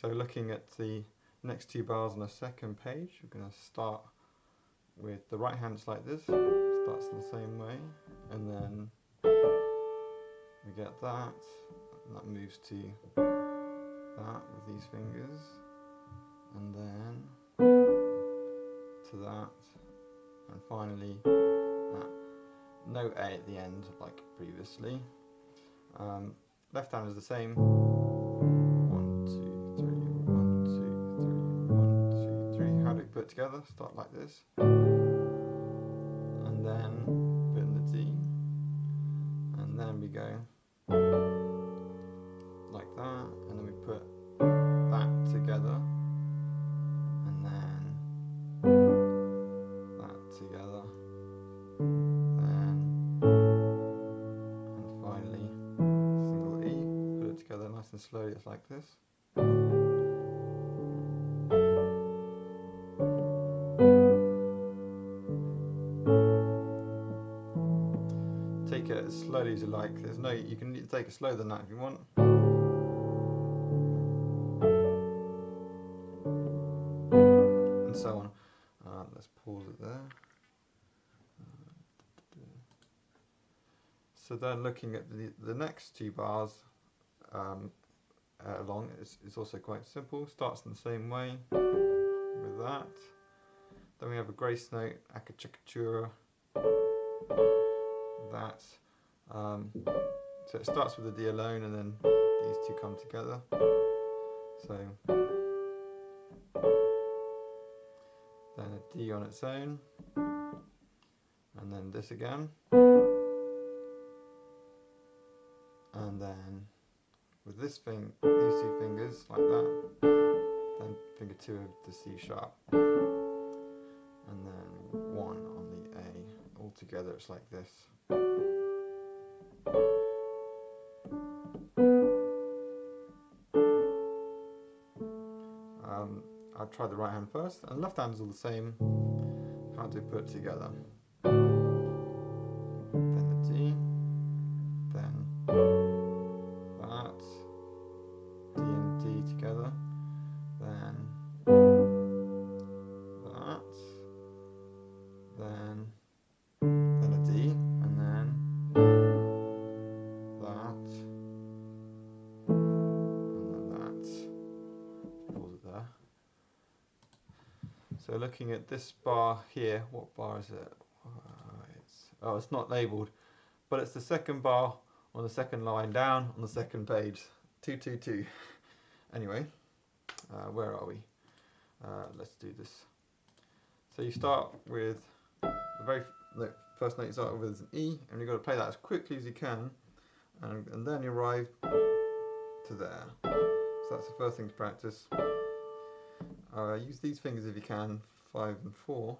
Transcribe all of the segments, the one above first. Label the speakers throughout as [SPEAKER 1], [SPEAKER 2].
[SPEAKER 1] So looking at the next two bars on the second page, we're going to start with the right hand just like this, starts in the same way, and then we get that, and that moves to that with these fingers, and then to that, and finally that. No A at the end like previously. Left hand is the same. 1, 2, 3, 1, 2, 3, 1, 2, 3. How do we put it together? Start like this, and then put in the D, and then we go like that, and then we put that together, and then that together, and finally single E. Put it together nice and slowly. It's like this. Take it as slowly as you like. There's no, you can take it slower than that if you want. And so on. Let's pause it there. So then looking at the next two bars along, it's also quite simple. Starts in the same way with that. Then we have a grace note, akachatura. That. So it starts with a D alone, and then these two come together. So then a D on its own, and then this again, and then with this thing, these two fingers like that, then finger 2 of the C sharp, and then 1 on the A. All together it's like this. I'll try the right hand first, and left hand is all the same. How to put it together. Then the D, then that, D and D together, then that, then a D, and then that, and then that. Pause it there. So looking at this bar here, what bar is it? It's not labelled, but it's the second bar on the second line down on the second page. 222. Anyway, where are we? Let's do this. So you start with the first note you start with is an E, and you've got to play that as quickly as you can, and then you arrive to there. So that's the first thing to practice. Use these fingers if you can, 5 and 4,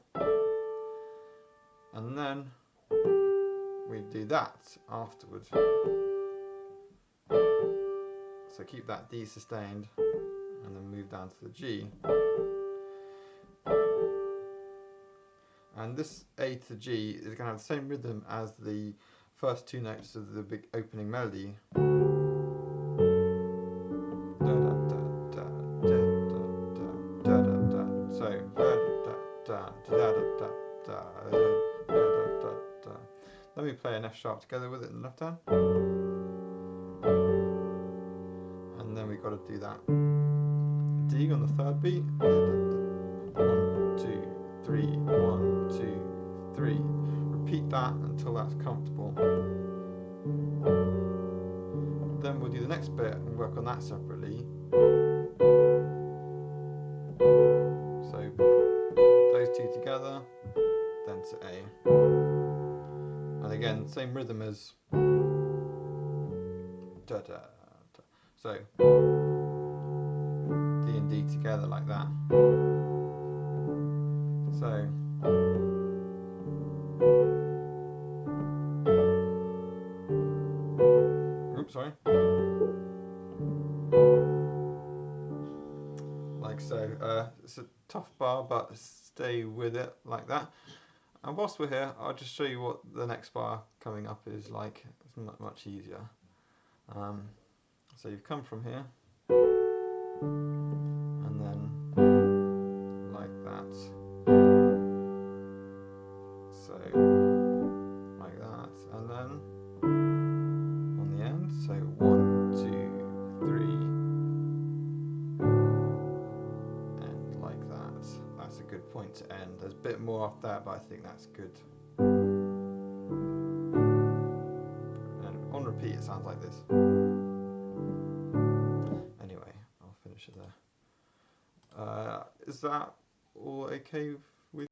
[SPEAKER 1] and then we do that afterwards. So keep that D sustained, and then move down to the G. And this A to G is going to have the same rhythm as the first two notes of the big opening melody. Then we play an F sharp together with it in the left hand, and then we've got to do that D on the third beat. 1, 2, 3, 1, 2, 3. Repeat that until that's comfortable. Then we'll do the next bit and work on that separately. So those two together, then to A. And again, same rhythm as da da da. So D and D together like that. So oops, sorry. Like so. It's a tough bar, but stay with it like that. And whilst we're here, I'll just show you what the next bar coming up is like. It's not much easier. So you've come from here, point to end. There's a bit more off there, but I think that's good. And on repeat it sounds like this. Anyway, I'll finish it there. Is that all okay